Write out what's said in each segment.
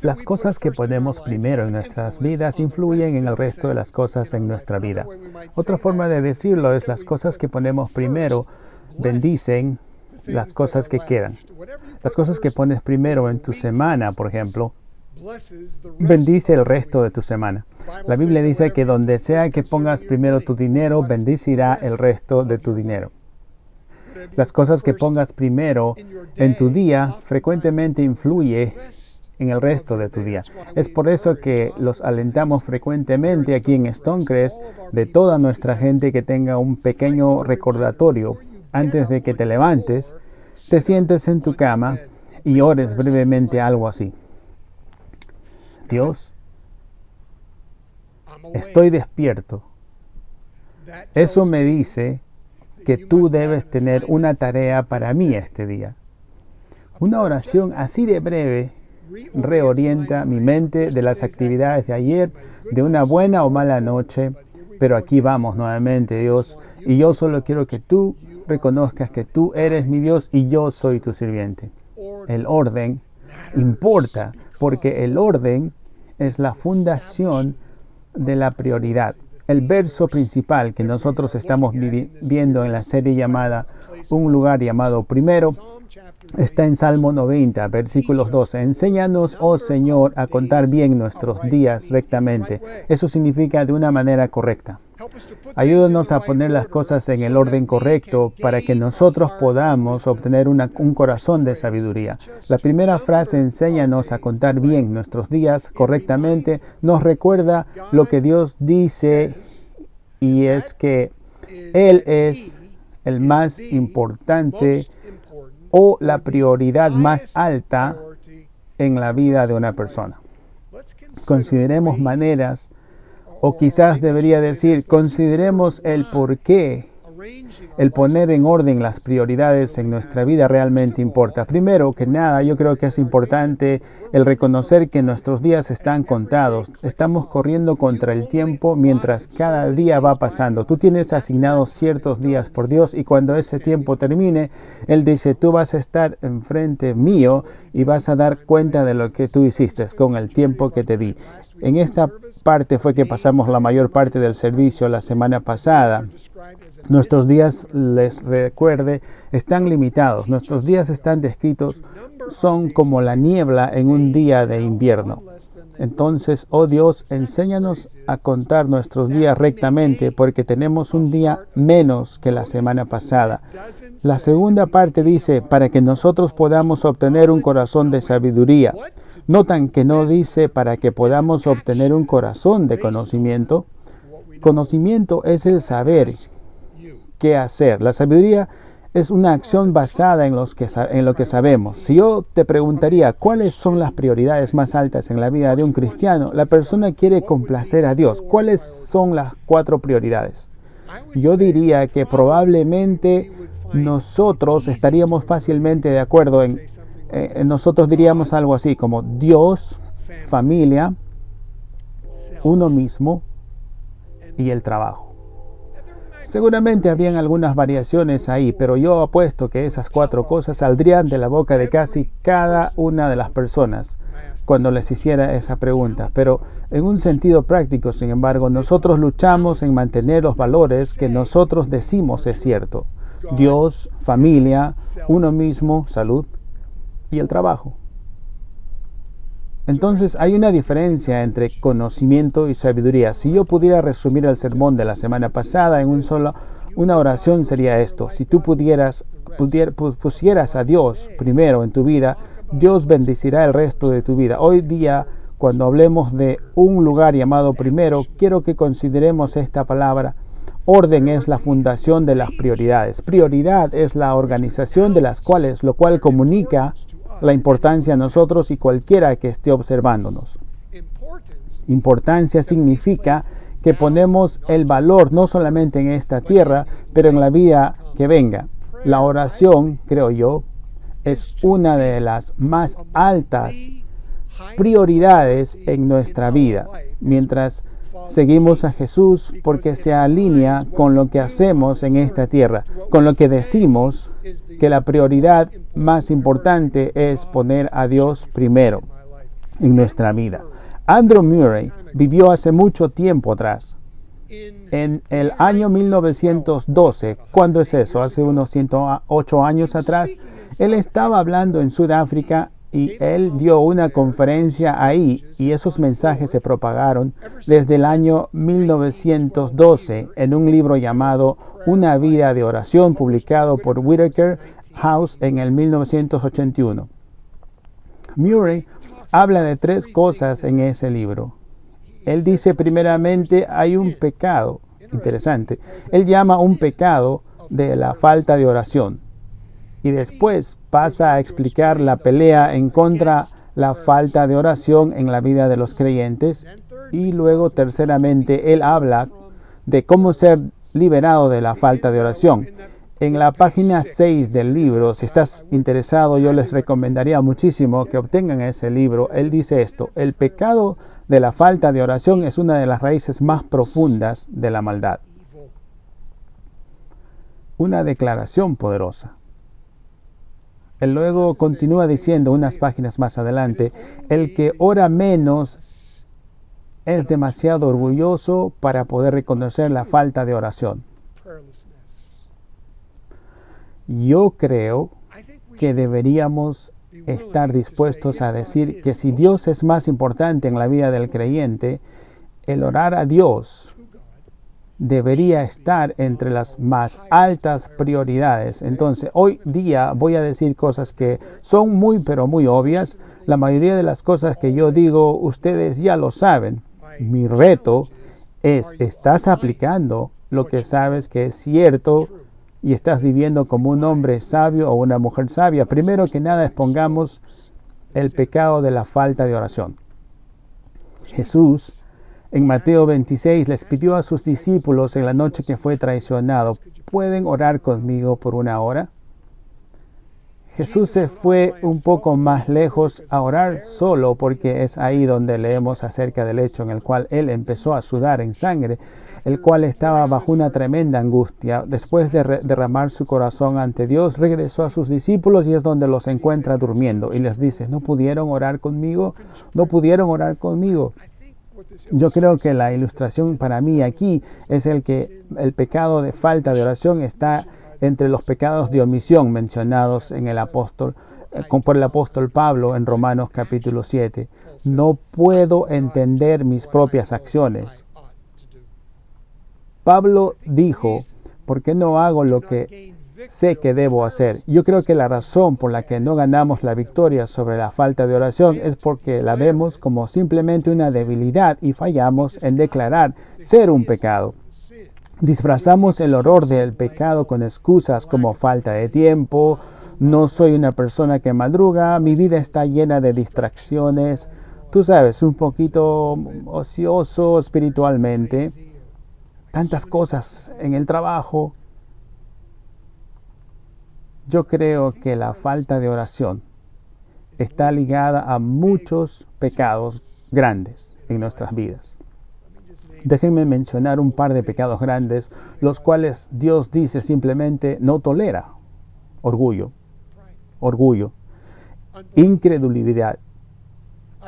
Las cosas que ponemos primero en nuestras vidas influyen en el resto de las cosas en nuestra vida. Otra forma de decirlo es las cosas que ponemos primero bendicen las cosas que quedan. Las cosas que pones primero en tu semana, por ejemplo, bendice el resto de tu semana. La Biblia dice que donde sea que pongas primero tu dinero, bendecirá el resto de tu dinero. Las cosas que pongas primero en tu día frecuentemente influye en el resto de tu día. Es por eso que los alentamos frecuentemente aquí en Stonecrest de toda nuestra gente que tenga un pequeño recordatorio antes de que te levantes, te sientes en tu cama y ores brevemente algo así. Dios, estoy despierto. Eso me dice que tú debes tener una tarea para mí este día. Una oración así de breve reorienta mi mente de las actividades de ayer, de una buena o mala noche, pero aquí vamos nuevamente, Dios, y yo solo quiero que tú reconozcas que tú eres mi Dios y yo soy tu sirviente. El orden importa, porque el orden es la fundación de la prioridad. El verso principal que nosotros estamos viendo en la serie llamada Un lugar llamado primero está en Salmo 90, versículos 12. Enséñanos, oh Señor, a contar bien nuestros días rectamente. Eso significa de una manera correcta. Ayúdanos a poner las cosas en el orden correcto para que nosotros podamos obtener un corazón de sabiduría. La primera frase, enséñanos a contar bien nuestros días correctamente, nos recuerda lo que Dios dice, y es que Él es el más importante o la prioridad más alta en la vida de una persona. Consideremos maneras, o quizás debería decir, consideremos el por qué el poner en orden las prioridades en nuestra vida realmente importa. Primero que nada, yo creo que es importante el reconocer que nuestros días están contados. Estamos corriendo contra el tiempo mientras cada día va pasando. Tú tienes asignados ciertos días por Dios y cuando ese tiempo termine, Él dice, tú vas a estar enfrente mío y vas a dar cuenta de lo que tú hiciste con el tiempo que te di. En esta parte fue que pasamos la mayor parte del servicio la semana pasada. Nuestros días, les recuerde, están limitados. Nuestros días están descritos, son como la niebla en un día de invierno. Entonces, oh Dios, enséñanos a contar nuestros días rectamente, porque tenemos un día menos que la semana pasada. La segunda parte dice, para que nosotros podamos obtener un corazón de sabiduría. Notan que no dice para que podamos obtener un corazón de conocimiento. Conocimiento es el saber qué hacer. La sabiduría es una acción basada en lo que sabemos. Si yo te preguntaría cuáles son las prioridades más altas en la vida de un cristiano, la persona quiere complacer a Dios. ¿Cuáles son las 4 prioridades? Yo diría que probablemente nosotros estaríamos fácilmente de acuerdo nosotros diríamos algo así como Dios, familia, uno mismo y el trabajo. Seguramente habrían algunas variaciones ahí, pero yo apuesto que esas 4 cosas saldrían de la boca de casi cada una de las personas cuando les hiciera esa pregunta. Pero en un sentido práctico, sin embargo, nosotros luchamos en mantener los valores que nosotros decimos es cierto. Dios, familia, uno mismo, salud y el trabajo. Entonces hay una diferencia entre conocimiento y sabiduría. Si yo pudiera resumir el sermón de la semana pasada en una oración sería esto. Si tú pusieras a Dios primero en tu vida, Dios bendecirá el resto de tu vida. Hoy día, cuando hablemos de un lugar llamado primero, quiero que consideremos esta palabra. Orden es la fundación de las prioridades. Prioridad es la organización de las cuales, lo cual comunica la importancia a nosotros y cualquiera que esté observándonos. Importancia significa que ponemos el valor no solamente en esta tierra, pero en la vida que venga. La oración, creo yo, es una de las más altas prioridades en nuestra vida, mientras seguimos a Jesús, porque se alinea con lo que hacemos en esta tierra, con lo que decimos que la prioridad más importante es poner a Dios primero. en nuestra vida. Andrew Murray vivió hace mucho tiempo atrás. En el año 1912, ¿cuándo es eso? Hace unos 108 años atrás, él estaba hablando en Sudáfrica y él dio una conferencia ahí y esos mensajes se propagaron desde el año 1912 en un libro llamado Una vida de oración, publicado por Whitaker House en el 1981. Murray habla de 3 cosas en ese libro. Él dice primeramente hay un pecado, interesante, él llama un pecado de la falta de oración y después pasa a explicar la pelea en contra la falta de oración en la vida de los creyentes y luego terceramente él habla de cómo ser liberado de la falta de oración. En la página 6 del libro, si estás interesado, yo les recomendaría muchísimo que obtengan ese libro. Él dice esto: el pecado de la falta de oración es una de las raíces más profundas de la maldad. Una declaración poderosa. Él luego continúa diciendo unas páginas más adelante: el que ora menos es demasiado orgulloso para poder reconocer la falta de oración. Yo creo que deberíamos estar dispuestos a decir que si Dios es más importante en la vida del creyente, el orar a Dios debería estar entre las más altas prioridades. Entonces, hoy día voy a decir cosas que son muy obvias. La mayoría de las cosas que yo digo, ustedes ya lo saben. Mi reto es, ¿estás aplicando lo que sabes que es cierto y estás viviendo como un hombre sabio o una mujer sabia? Primero que nada, expongamos el pecado de la falta de oración. Jesús, en Mateo 26, les pidió a sus discípulos en la noche que fue traicionado: ¿pueden orar conmigo por 1 hora? Jesús se fue un poco más lejos a orar solo, porque es ahí donde leemos acerca del hecho en el cual él empezó a sudar en sangre, el cual estaba bajo una tremenda angustia. Después de derramar su corazón ante Dios, regresó a sus discípulos y es donde los encuentra durmiendo y les dice: ¿no pudieron orar conmigo? ¿No pudieron orar conmigo? Yo creo que la ilustración para mí aquí es que el pecado de falta de oración está entre los pecados de omisión mencionados en por el apóstol Pablo en Romanos capítulo 7. No puedo entender mis propias acciones. Pablo dijo: ¿por qué no hago lo que sé que debo hacer? Yo creo que la razón por la que no ganamos la victoria sobre la falta de oración es porque la vemos como simplemente una debilidad y fallamos en declarar ser un pecado. Disfrazamos el horror del pecado con excusas como falta de tiempo, no soy una persona que madruga, mi vida está llena de distracciones, tú sabes, un poquito ocioso espiritualmente, tantas cosas en el trabajo. Yo creo que la falta de oración está ligada a muchos pecados grandes en nuestras vidas. Déjenme mencionar un par de pecados grandes, los cuales Dios dice simplemente no tolera. Orgullo, incredulidad,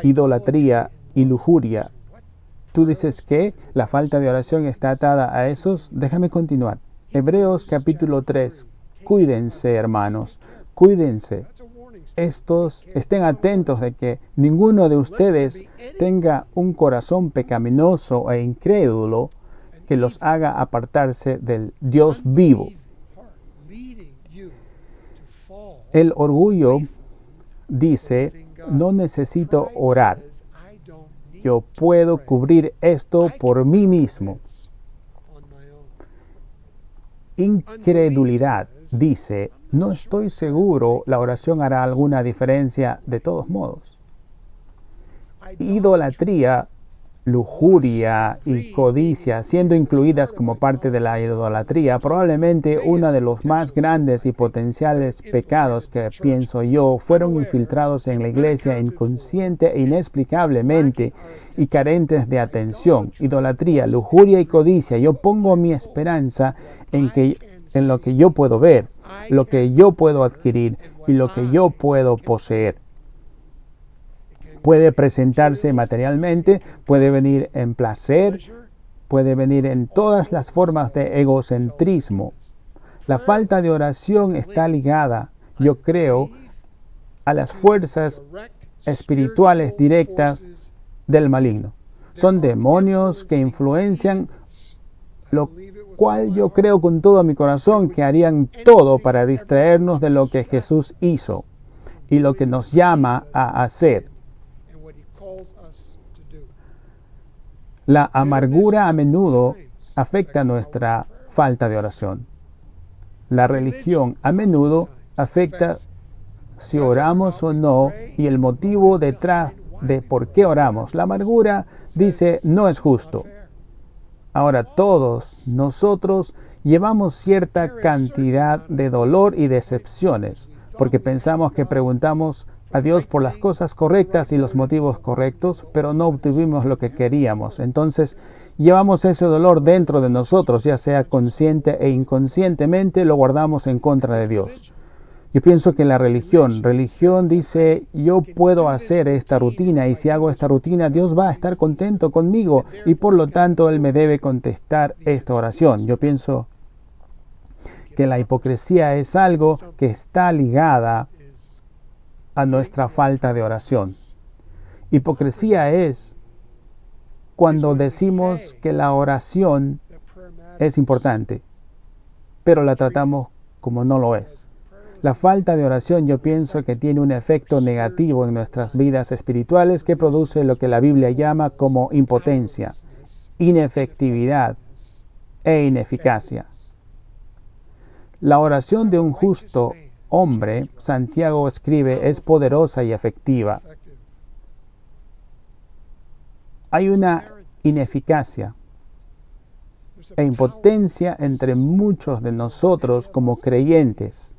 idolatría y lujuria. Tú dices que la falta de oración está atada a esos. Déjame continuar. Hebreos capítulo 3. Cuídense, hermanos, cuídense. Estén atentos de que ninguno de ustedes tenga un corazón pecaminoso e incrédulo que los haga apartarse del Dios vivo. El orgullo dice: no necesito orar. Yo puedo cubrir esto por mí mismo. Incredulidad dice: no estoy seguro, la oración hará alguna diferencia de todos modos. Idolatría, lujuria y codicia, siendo incluidas como parte de la idolatría, probablemente uno de los más grandes y potenciales pecados que pienso yo fueron infiltrados en la iglesia inconsciente e inexplicablemente y carentes de atención. Idolatría, lujuria y codicia. Yo pongo mi esperanza en lo que yo puedo ver, lo que yo puedo adquirir y lo que yo puedo poseer. Puede presentarse materialmente, puede venir en placer, puede venir en todas las formas de egocentrismo. La falta de oración está ligada, yo creo, a las fuerzas espirituales directas del maligno. Son demonios que influencian, lo cual yo creo con todo mi corazón que harían todo para distraernos de lo que Jesús hizo y lo que nos llama a hacer. La amargura a menudo afecta nuestra falta de oración. La religión a menudo afecta si oramos o no y el motivo detrás de por qué oramos. La amargura dice no es justo. Ahora todos nosotros llevamos cierta cantidad de dolor y decepciones porque pensamos que preguntamos a Dios por las cosas correctas y los motivos correctos, pero no obtuvimos lo que queríamos. Entonces llevamos ese dolor dentro de nosotros, ya sea consciente e inconscientemente, lo guardamos en contra de Dios. Yo pienso que la religión dice, yo puedo hacer esta rutina y si hago esta rutina, Dios va a estar contento conmigo y por lo tanto Él me debe contestar esta oración. Yo pienso que la hipocresía es algo que está ligada a nuestra falta de oración. Hipocresía es cuando decimos que la oración es importante, pero la tratamos como no lo es. La falta de oración yo pienso que tiene un efecto negativo en nuestras vidas espirituales que produce lo que la Biblia llama como impotencia, inefectividad e ineficacia. La oración de un justo hombre, Santiago escribe, es poderosa y efectiva. Hay una ineficacia e impotencia entre muchos de nosotros como creyentes,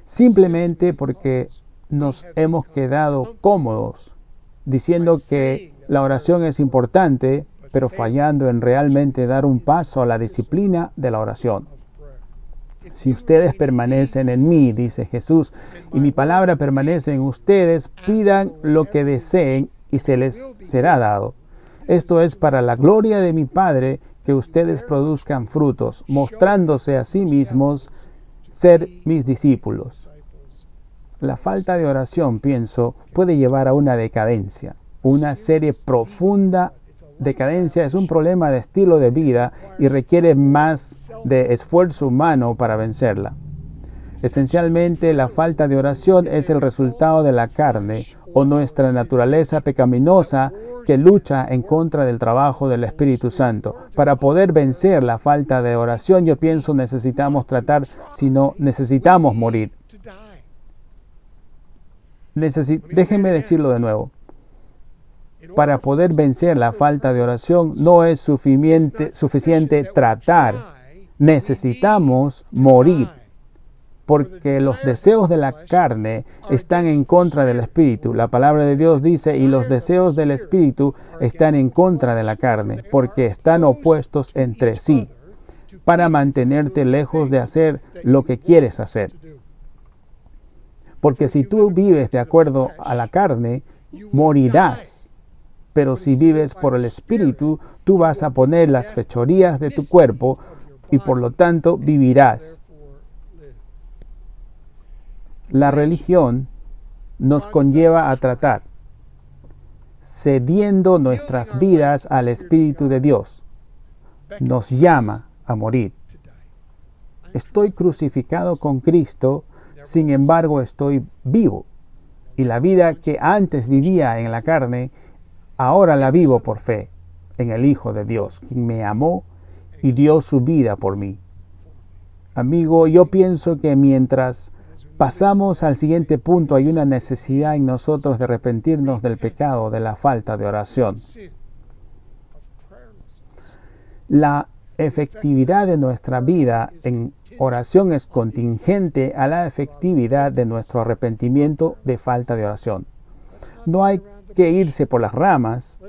simplemente porque nos hemos quedado cómodos diciendo que la oración es importante, pero fallando en realmente dar un paso a la disciplina de la oración. Si ustedes permanecen en mí, dice Jesús, y mi palabra permanece en ustedes, pidan lo que deseen y se les será dado. Esto es para la gloria de mi Padre, que ustedes produzcan frutos, mostrándose a sí mismos ser mis discípulos. La falta de oración, pienso, puede llevar a una decadencia, una serie profunda. Decadencia es un problema de estilo de vida y requiere más de esfuerzo humano para vencerla. Esencialmente, la falta de oración es el resultado de la carne o nuestra naturaleza pecaminosa que lucha en contra del trabajo del Espíritu Santo. Para poder vencer la falta de oración, yo pienso necesitamos necesitamos morir. Déjenme decirlo de nuevo. Para poder vencer la falta de oración no es suficiente tratar. Necesitamos morir, porque los deseos de la carne están en contra del Espíritu. La palabra de Dios dice, y los deseos del Espíritu están en contra de la carne, porque están opuestos entre sí, para mantenerte lejos de hacer lo que quieres hacer. Porque si tú vives de acuerdo a la carne, morirás. Pero si vives por el Espíritu, tú vas a poner las fechorías de tu cuerpo y por lo tanto vivirás. La religión nos conlleva a tratar, cediendo nuestras vidas al Espíritu de Dios. Nos llama a morir. Estoy crucificado con Cristo, sin embargo estoy vivo. Y la vida que antes vivía en la carne, ahora la vivo por fe en el Hijo de Dios, quien me amó y dio su vida por mí. Amigo, yo pienso que mientras pasamos al siguiente punto, hay una necesidad en nosotros de arrepentirnos del pecado, de la falta de oración. La efectividad de nuestra vida en oración es contingente a la efectividad de nuestro arrepentimiento de falta de oración. No hay que irse por las ramas,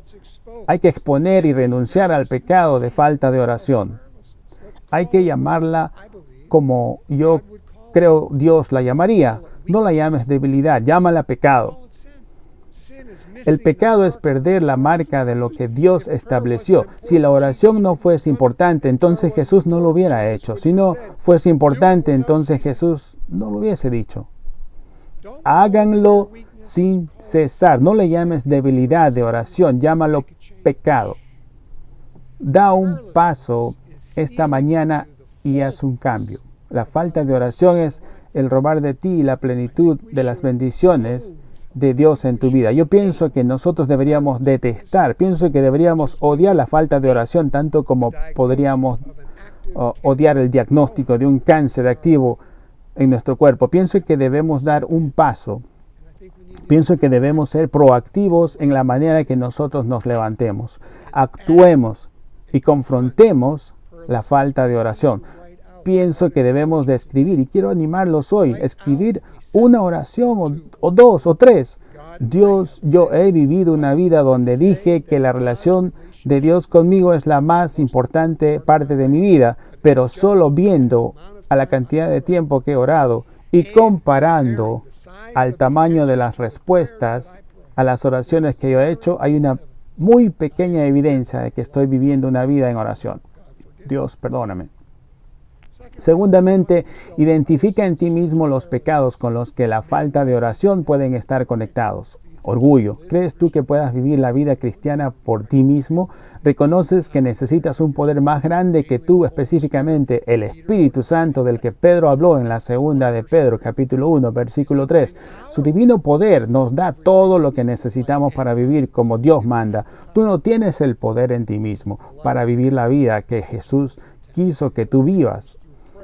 hay que exponer y renunciar al pecado de falta de oración. Hay que llamarla como yo creo Dios la llamaría. No la llames debilidad, llámala pecado. El pecado es perder la marca de lo que Dios estableció. Si la oración no fuese importante, entonces Jesús no lo hubiera hecho. Si no fuese importante, entonces Jesús no lo hubiese dicho. Háganlo sin cesar. No le llames debilidad de oración, llámalo pecado. Da un paso esta mañana y haz un cambio. La falta de oración es el robar de ti la plenitud de las bendiciones de Dios en tu vida. Yo pienso que nosotros deberíamos pienso que deberíamos odiar la falta de oración tanto como podríamos odiar el diagnóstico de un cáncer activo en nuestro cuerpo. Pienso que debemos dar un paso. Pienso que debemos ser proactivos en la manera que nosotros nos levantemos. Actuemos y confrontemos la falta de oración. Pienso que debemos de escribir, y quiero animarlos hoy, escribir una oración o dos o tres. Dios, yo he vivido una vida donde dije que la relación de Dios conmigo es la más importante parte de mi vida, pero solo viendo a la cantidad de tiempo que he orado y comparando al tamaño de las respuestas a las oraciones que yo he hecho, hay una muy pequeña evidencia de que estoy viviendo una vida en oración. Dios, perdóname. Segundamente, identifica en ti mismo los pecados con los que la falta de oración pueden estar conectados. Orgullo. ¿Crees tú que puedas vivir la vida cristiana por ti mismo? ¿Reconoces que necesitas un poder más grande que tú, específicamente el Espíritu Santo del que Pedro habló en la segunda de Pedro, capítulo 1, versículo 3? Su divino poder nos da todo lo que necesitamos para vivir como Dios manda. Tú no tienes el poder en ti mismo para vivir la vida que Jesús quiso que tú vivas.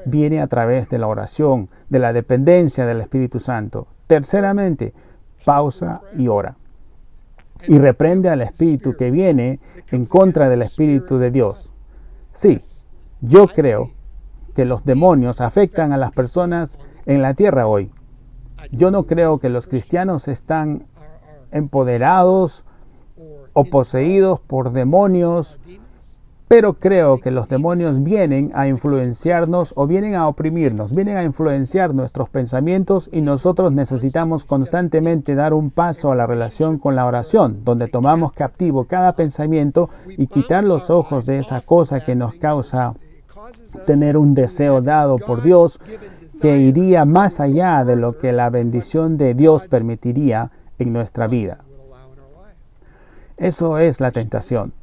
Viene a través de la oración, de la dependencia del Espíritu Santo. Terceramente, pausa y ora. Y reprende al espíritu que viene en contra del Espíritu de Dios. Sí, yo creo que los demonios afectan a las personas en la tierra hoy. Yo no creo que los cristianos están empoderados o poseídos por demonios, pero creo que los demonios vienen a influenciarnos o vienen a oprimirnos, vienen a influenciar nuestros pensamientos, y nosotros necesitamos constantemente dar un paso a la relación con la oración, donde tomamos captivo cada pensamiento y quitar los ojos de esa cosa que nos causa tener un deseo dado por Dios que iría más allá de lo que la bendición de Dios permitiría en nuestra vida. Eso es la tentación.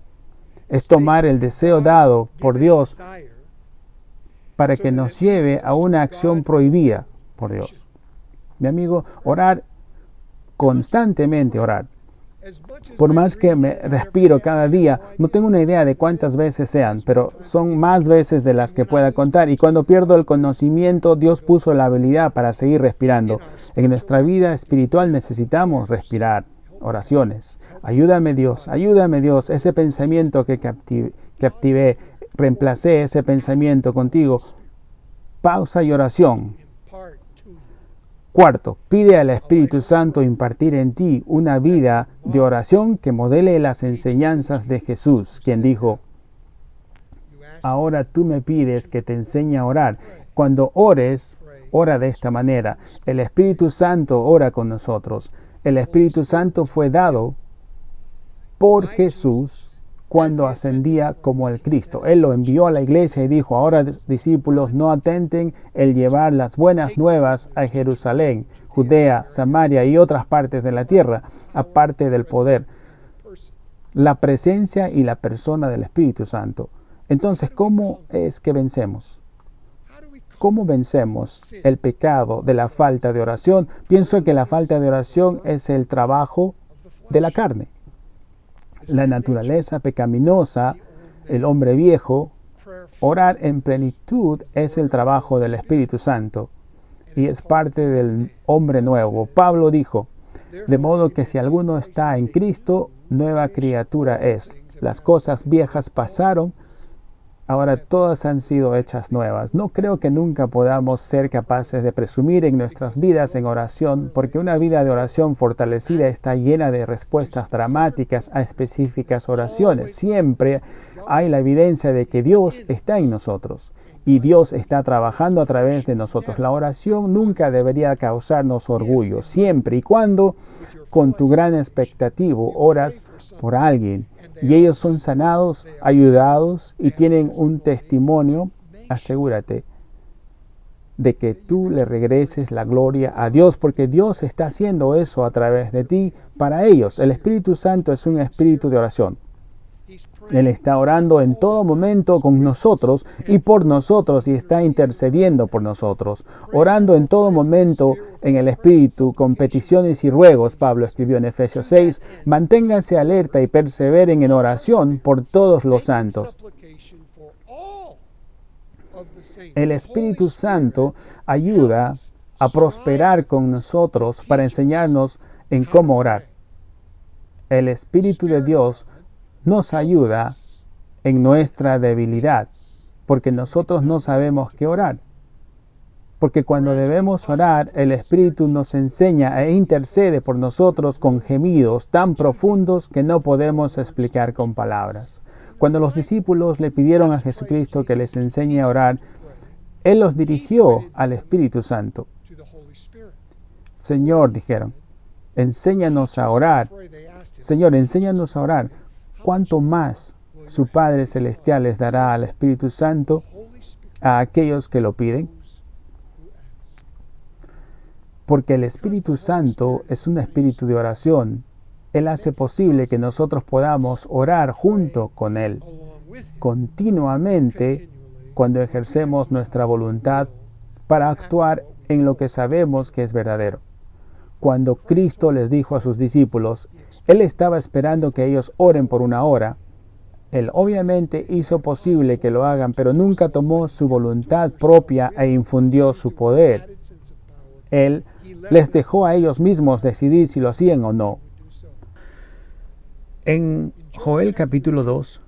Es tomar el deseo dado por Dios para que nos lleve a una acción prohibida por Dios. Mi amigo, orar, constantemente orar. Por más que me respiro cada día, no tengo una idea de cuántas veces sean, pero son más veces de las que pueda contar. Y cuando pierdo el conocimiento, Dios puso la habilidad para seguir respirando. En nuestra vida espiritual necesitamos respirar. Oraciones. Ayúdame Dios, ese pensamiento que captivé, reemplacé ese pensamiento contigo. Pausa y oración. Cuarto, pide al Espíritu Santo impartir en ti una vida de oración que modele las enseñanzas de Jesús, quien dijo: ahora tú me pides que te enseñe a orar. Cuando ores, ora de esta manera. El Espíritu Santo ora con nosotros. El Espíritu Santo fue dado por Jesús cuando ascendía como el Cristo. Él lo envió a la iglesia y dijo: ahora, discípulos, no atenten el llevar las buenas nuevas a Jerusalén, Judea, Samaria y otras partes de la tierra, aparte del poder, la presencia y la persona del Espíritu Santo. Entonces, ¿cómo es que vencemos? ¿Cómo vencemos el pecado de la falta de oración? Pienso que la falta de oración es el trabajo de la carne. La naturaleza pecaminosa, el hombre viejo. Orar en plenitud es el trabajo del Espíritu Santo y es parte del hombre nuevo. Pablo dijo: de modo que si alguno está en Cristo, nueva criatura es. Las cosas viejas pasaron, ahora todas han sido hechas nuevas. No creo que nunca podamos ser capaces de presumir en nuestras vidas en oración, porque una vida de oración fortalecida está llena de respuestas dramáticas a específicas oraciones. Siempre hay la evidencia de que Dios está en nosotros y Dios está trabajando a través de nosotros. La oración nunca debería causarnos orgullo, siempre y cuando con tu gran expectativo oras por alguien y ellos son sanados, ayudados y tienen un testimonio, asegúrate de que tú le regreses la gloria a Dios, porque Dios está haciendo eso a través de ti para ellos. El Espíritu Santo es un espíritu de oración. Él está orando en todo momento con nosotros y por nosotros y está intercediendo por nosotros. Orando en todo momento en el Espíritu con peticiones y ruegos, Pablo escribió en Efesios 6, manténganse alerta y perseveren en oración por todos los santos. El Espíritu Santo ayuda a prosperar con nosotros para enseñarnos en cómo orar. El Espíritu de Dios nos ayuda en nuestra debilidad, porque nosotros no sabemos qué orar. Porque cuando debemos orar, el Espíritu nos enseña e intercede por nosotros con gemidos tan profundos que no podemos explicar con palabras. Cuando los discípulos le pidieron a Jesucristo que les enseñe a orar, Él los dirigió al Espíritu Santo. Señor, dijeron, enséñanos a orar. Señor, enséñanos a orar. ¿Cuánto más su Padre Celestial les dará al Espíritu Santo a aquellos que lo piden? Porque el Espíritu Santo es un espíritu de oración. Él hace posible que nosotros podamos orar junto con Él continuamente cuando ejercemos nuestra voluntad para actuar en lo que sabemos que es verdadero. Cuando Cristo les dijo a sus discípulos, Él estaba esperando que ellos oren por una hora. Él obviamente hizo posible que lo hagan, pero nunca tomó su voluntad propia e infundió su poder. Él les dejó a ellos mismos decidir si lo hacían o no. En Joel capítulo 2,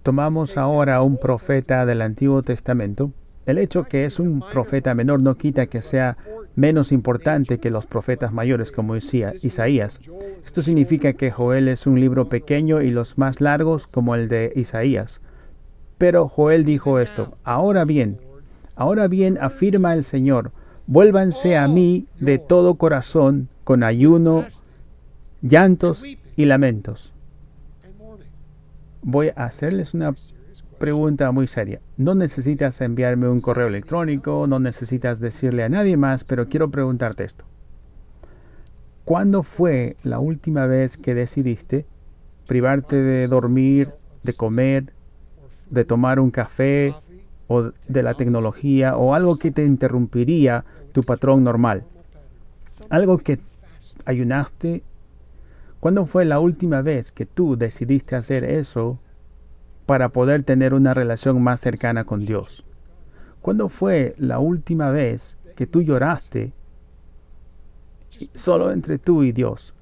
tomamos ahora a un profeta del Antiguo Testamento. El hecho que es un profeta menor no quita que sea menos importante que los profetas mayores como Isaías. Esto significa que Joel es un libro pequeño y los más largos como el de Isaías. Pero Joel dijo esto, ahora bien, afirma el Señor, vuélvanse a mí de todo corazón con ayuno, llantos y lamentos. Voy a hacerles una pregunta muy seria. No necesitas enviarme un correo electrónico, no necesitas decirle a nadie más, pero quiero preguntarte esto. ¿Cuándo fue la última vez que decidiste privarte de dormir, de comer, de tomar un café o de la tecnología o algo que te interrumpiría tu patrón normal? Algo que ayunaste. ¿Cuándo fue la última vez que tú decidiste hacer eso para poder tener una relación más cercana con Dios? ¿Cuándo fue la última vez que tú lloraste solo entre tú y Dios,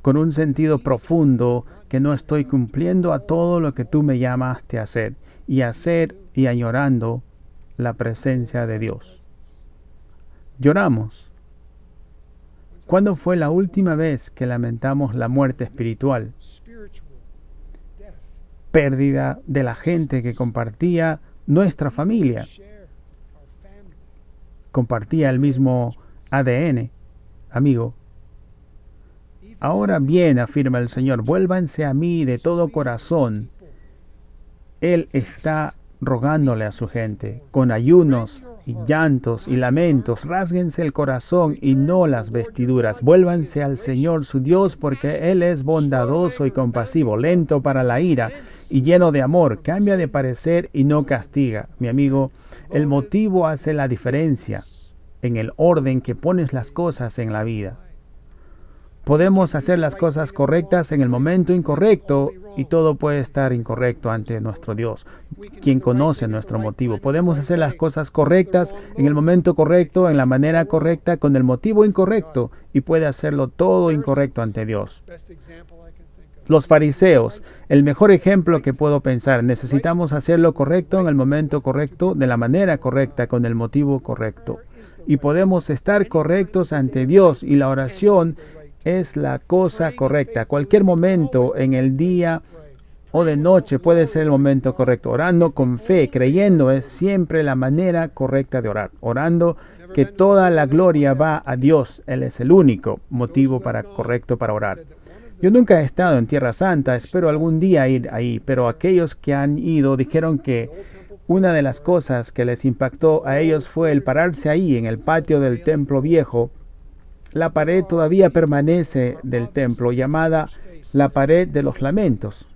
con un sentido profundo que no estoy cumpliendo a todo lo que tú me llamaste a hacer y añorando la presencia de Dios? Lloramos. ¿Cuándo fue la última vez que lamentamos la muerte espiritual? Pérdida de la gente que compartía nuestra familia, compartía el mismo ADN, amigo. Ahora bien, afirma el Señor, vuélvanse a mí de todo corazón. Él está rogándole a su gente, con ayunos y llantos y lamentos, rásguense el corazón y no las vestiduras. Vuélvanse al Señor su Dios, porque Él es bondadoso y compasivo, lento para la ira y lleno de amor. Cambia de parecer y no castiga. Mi amigo, el motivo hace la diferencia en el orden que pones las cosas en la vida. Podemos hacer las cosas correctas en el momento incorrecto y todo puede estar incorrecto ante nuestro Dios, quien conoce nuestro motivo. Podemos hacer las cosas correctas en el momento correcto, en la manera correcta, con el motivo incorrecto y puede hacerlo todo incorrecto ante Dios. Los fariseos, el mejor ejemplo que puedo pensar. Necesitamos hacer lo correcto en el momento correcto, de la manera correcta, con el motivo correcto. Y podemos estar correctos ante Dios y la oración es la cosa correcta. Cualquier momento en el día o de noche puede ser el momento correcto. Orando con fe, creyendo, es siempre la manera correcta de orar. Orando que toda la gloria va a Dios. Él es el único motivo correcto para orar. Yo nunca he estado en Tierra Santa, espero algún día ir ahí, pero aquellos que han ido dijeron que una de las cosas que les impactó a ellos fue el pararse ahí en el patio del templo viejo. La pared todavía permanece del templo, llamada la pared de los lamentos.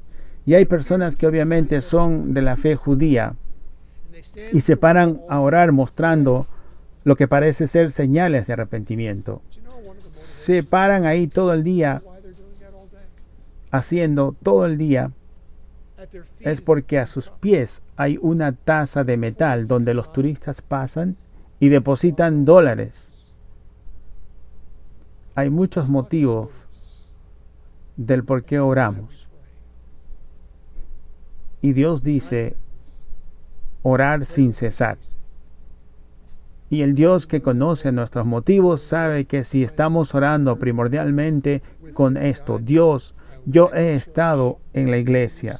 Y hay personas que obviamente son de la fe judía y se paran a orar mostrando lo que parece ser señales de arrepentimiento. Se paran ahí todo el día haciendo todo el día. Es porque a sus pies hay una taza de metal donde los turistas pasan y depositan dólares. Hay muchos motivos del por qué oramos. Y Dios dice orar sin cesar. Y el Dios que conoce nuestros motivos sabe que si estamos orando primordialmente con esto, Dios, yo he estado en la iglesia,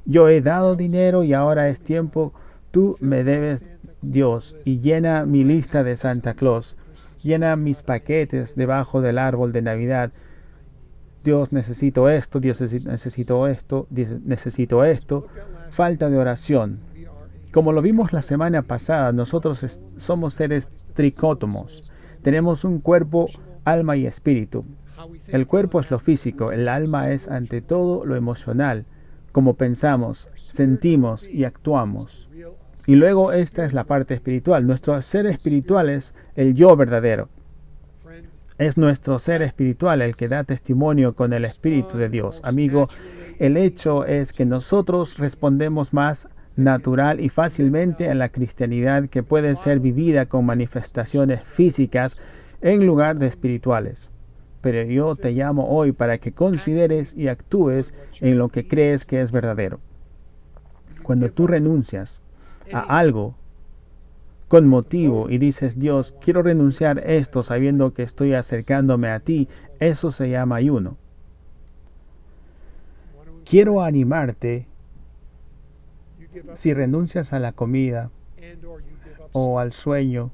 yo he dado dinero y ahora es tiempo, tú me debes, Dios, y llena mi lista de Santa Claus, llena mis paquetes debajo del árbol de Navidad. Dios, necesito esto, Dios, necesito esto, Dios, necesito esto. Falta de oración. Como lo vimos la semana pasada, nosotros somos seres tricótomos. Tenemos un cuerpo, alma y espíritu. El cuerpo es lo físico, el alma es ante todo lo emocional, como pensamos, sentimos y actuamos. Y luego esta es la parte espiritual. Nuestro ser espiritual es el yo verdadero. Es nuestro ser espiritual el que da testimonio con el Espíritu de Dios. Amigo, el hecho es que nosotros respondemos más natural y fácilmente a la cristianidad que puede ser vivida con manifestaciones físicas en lugar de espirituales. Pero yo te llamo hoy para que consideres y actúes en lo que crees que es verdadero. Cuando tú renuncias a algo con motivo y dices, Dios, quiero renunciar a esto sabiendo que estoy acercándome a ti, eso se llama ayuno. Quiero animarte, si renuncias a la comida o al sueño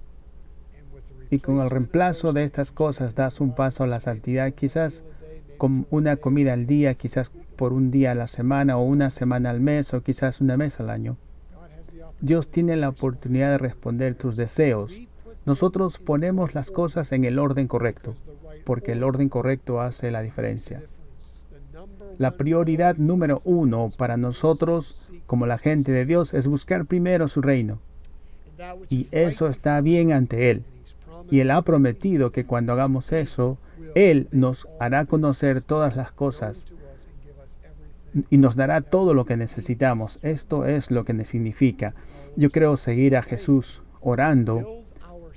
y con el reemplazo de estas cosas das un paso a la santidad, quizás con una comida al día, quizás por un día a la semana o una semana al mes o quizás una vez al año. Dios tiene la oportunidad de responder tus deseos. Nosotros ponemos las cosas en el orden correcto, porque el orden correcto hace la diferencia. La prioridad número 1 para nosotros, como la gente de Dios, es buscar primero su reino. Y eso está bien ante Él. Y Él ha prometido que cuando hagamos eso, Él nos hará conocer todas las cosas y nos dará todo lo que necesitamos. Esto es lo que significa. Yo creo seguir a Jesús orando,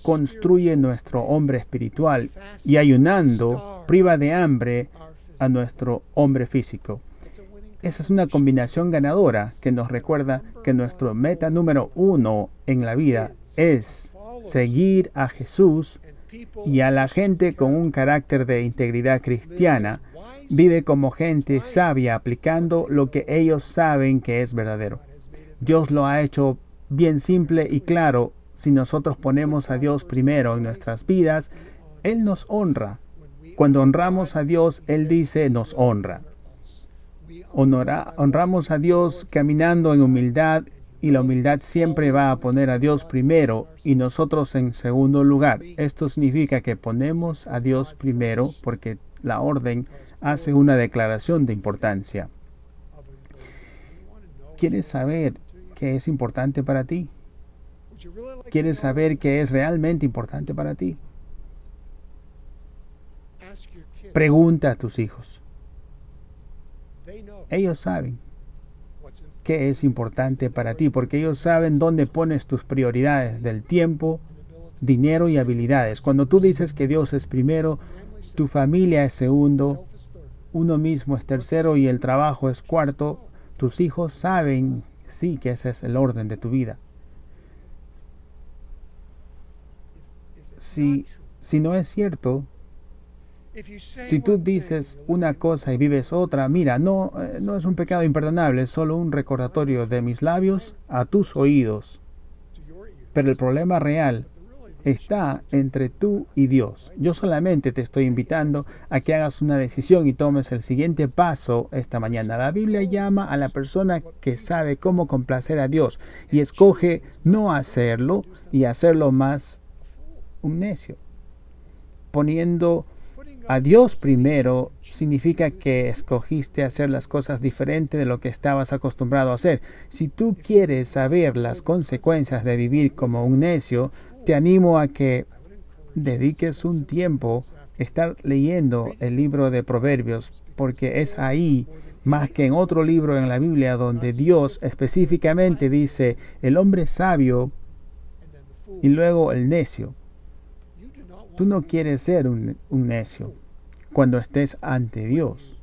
construye nuestro hombre espiritual y ayunando, priva de hambre a nuestro hombre físico. Esa es una combinación ganadora que nos recuerda que nuestro meta número 1 en la vida es seguir a Jesús, y a la gente con un carácter de integridad cristiana vive como gente sabia aplicando lo que ellos saben que es verdadero. Dios lo ha hecho bien simple y claro. Si nosotros ponemos a Dios primero en nuestras vidas, Él nos honra. Cuando honramos a Dios, Él dice nos honra. Honramos a Dios caminando en humildad, y la humildad siempre va a poner a Dios primero y nosotros en segundo lugar. Esto significa que ponemos a Dios primero porque la orden hace una declaración de importancia. ¿Quieres saber qué es importante para ti? ¿Quieres saber qué es realmente importante para ti? Pregunta a tus hijos. Ellos saben qué es importante para ti, porque ellos saben dónde pones tus prioridades del tiempo, dinero y habilidades. Cuando tú dices que Dios es primero, tu familia es segundo, uno mismo es tercero y el trabajo es cuarto, tus hijos saben, sí, que ese es el orden de tu vida. Si no es cierto, si tú dices una cosa y vives otra, mira, no es un pecado imperdonable, es solo un recordatorio de mis labios a tus oídos. Pero el problema real está entre tú y Dios. Yo solamente te estoy invitando a que hagas una decisión y tomes el siguiente paso esta mañana. La Biblia llama a la persona que sabe cómo complacer a Dios y escoge no hacerlo y hacerlo más un necio. Poniendo a Dios primero significa que escogiste hacer las cosas diferente de lo que estabas acostumbrado a hacer. Si tú quieres saber las consecuencias de vivir como un necio, te animo a que dediques un tiempo a estar leyendo el libro de Proverbios, porque es ahí, más que en otro libro en la Biblia, donde Dios específicamente dice el hombre sabio y luego el necio. Tú no quieres ser un necio cuando estés ante Dios.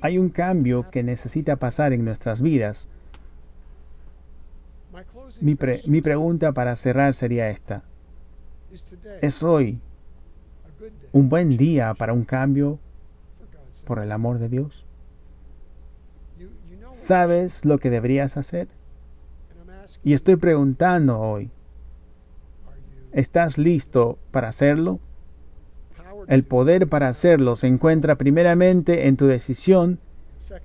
Hay un cambio que necesita pasar en nuestras vidas. Mi pregunta para cerrar sería esta. ¿Es hoy un buen día para un cambio por el amor de Dios? ¿Sabes lo que deberías hacer? Y estoy preguntando hoy, ¿estás listo para hacerlo? El poder para hacerlo se encuentra primeramente en tu decisión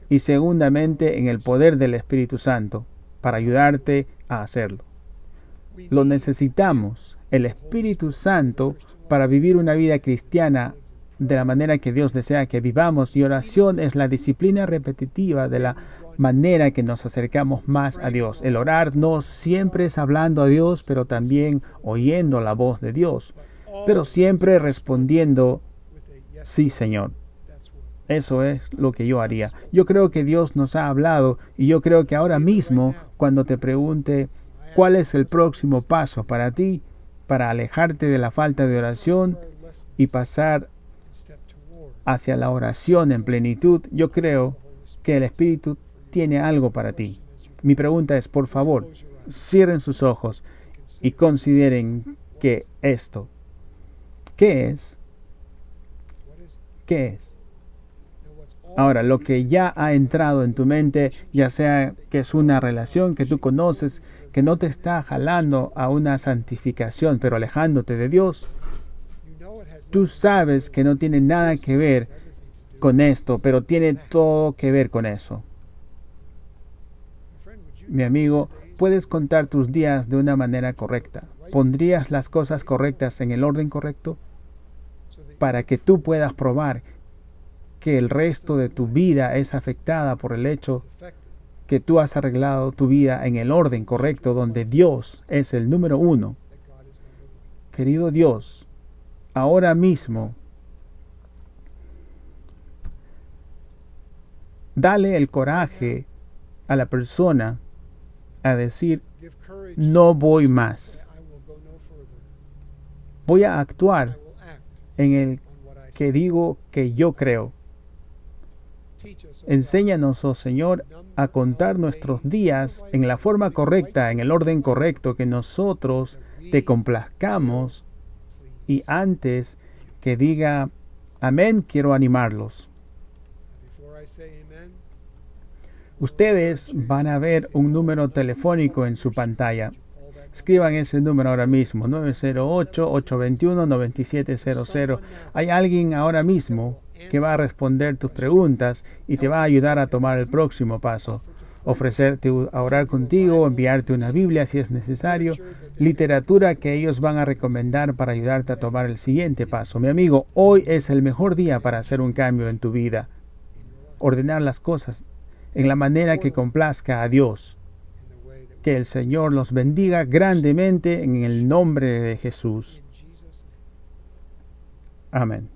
y segundamente en el poder del Espíritu Santo para ayudarte a hacerlo. Lo necesitamos, el Espíritu Santo, para vivir una vida cristiana de la manera que Dios desea que vivamos, y oración es la disciplina repetitiva de la manera que nos acercamos más a Dios. El orar no siempre es hablando a Dios, pero también oyendo la voz de Dios, pero siempre respondiendo, sí, Señor. Eso es lo que yo haría. Yo creo que Dios nos ha hablado, y yo creo que ahora mismo, cuando te pregunte cuál es el próximo paso para ti, para alejarte de la falta de oración y pasar hacia la oración en plenitud, yo creo que el Espíritu tiene algo para ti. Mi pregunta es, por favor, cierren sus ojos y consideren que esto, ¿qué es? ¿Qué es? Ahora, lo que ya ha entrado en tu mente, ya sea que es una relación que tú conoces, que no te está jalando a una santificación, pero alejándote de Dios, tú sabes que no tiene nada que ver con esto, pero tiene todo que ver con eso. Mi amigo, puedes contar tus días de una manera correcta. ¿Pondrías las cosas correctas en el orden correcto? Para que tú puedas probar que el resto de tu vida es afectada por el hecho que tú has arreglado tu vida en el orden correcto, donde Dios es el número uno. Querido Dios, ahora mismo, dale el coraje a la persona a decir, no voy más. Voy a actuar en el que digo que yo creo. Enséñanos, oh Señor, a contar nuestros días en la forma correcta, en el orden correcto, que nosotros te complazcamos. Y antes que diga amén, quiero animarlos. Ustedes van a ver un número telefónico en su pantalla. Escriban ese número ahora mismo, 908-821-9700. Hay alguien ahora mismo que va a responder tus preguntas y te va a ayudar a tomar el próximo paso. Ofrecerte a orar contigo, enviarte una Biblia si es necesario, literatura que ellos van a recomendar para ayudarte a tomar el siguiente paso. Mi amigo, hoy es el mejor día para hacer un cambio en tu vida. Ordenar las cosas en la manera que complazca a Dios. Que el Señor los bendiga grandemente en el nombre de Jesús. Amén.